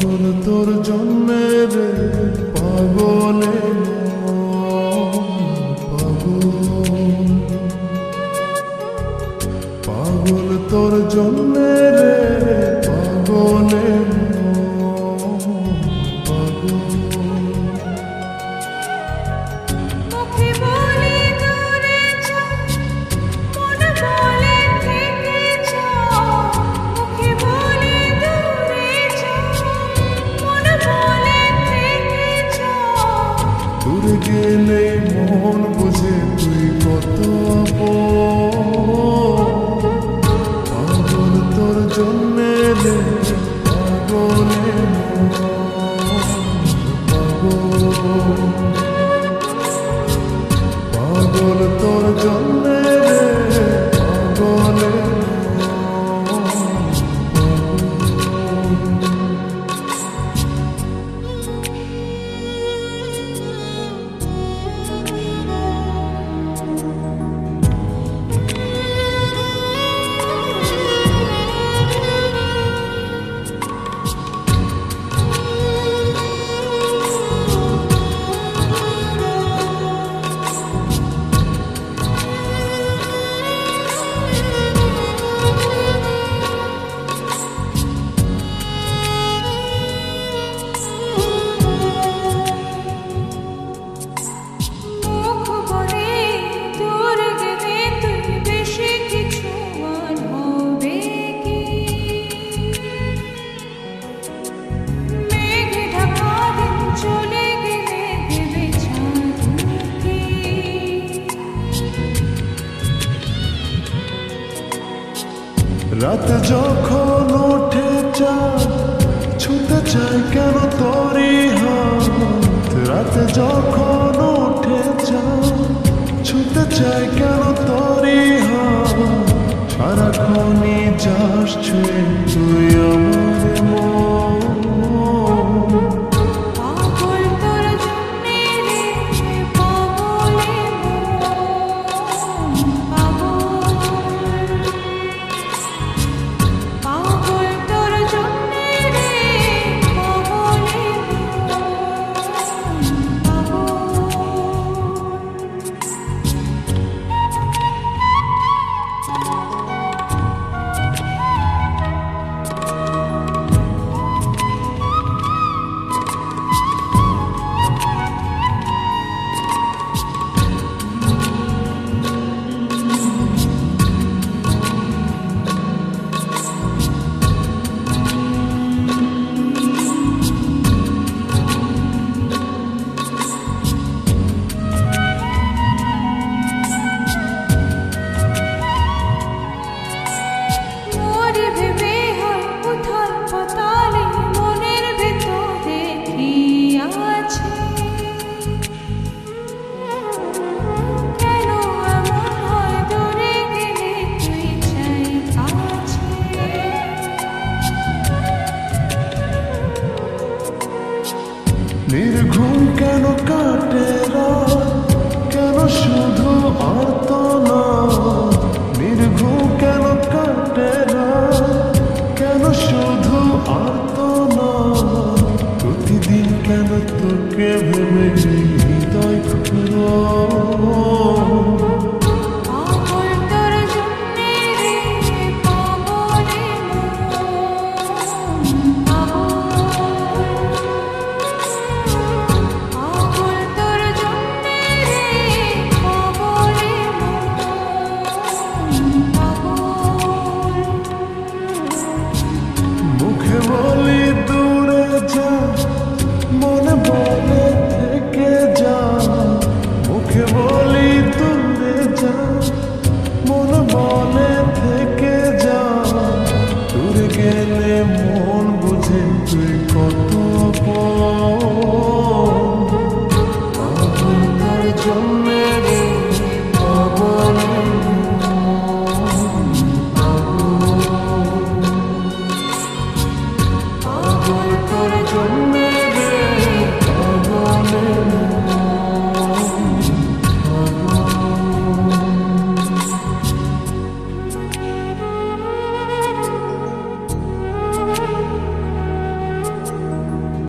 পাগল তোর জন্যে রে পাগলে পাগল পাগল তোর জন্যে রে পাগলে দূরে গেলে মন বুঝে তুই কত পাগল তোর জন্যে রে পাগলে পাগল তোর জন্যে রে পাগলে রাত যখন ওঠে চাঁদ ছুতে চাই কেন তোরই হাত রাত যখন ওঠে চাঁদ ছুতে চাই কেন তোরই হাত সারাক্ষণই যাস ছুঁয়ে তুই আমার মন নির্ঘুম কেন কাটে রাত কেন শুধু আর্তনা নির্ঘুম কেন কাটে রাত কেন শুধু আর্তনা প্রতিদিন কেন তোকে ভেবে হৃদয় খুঁড়ো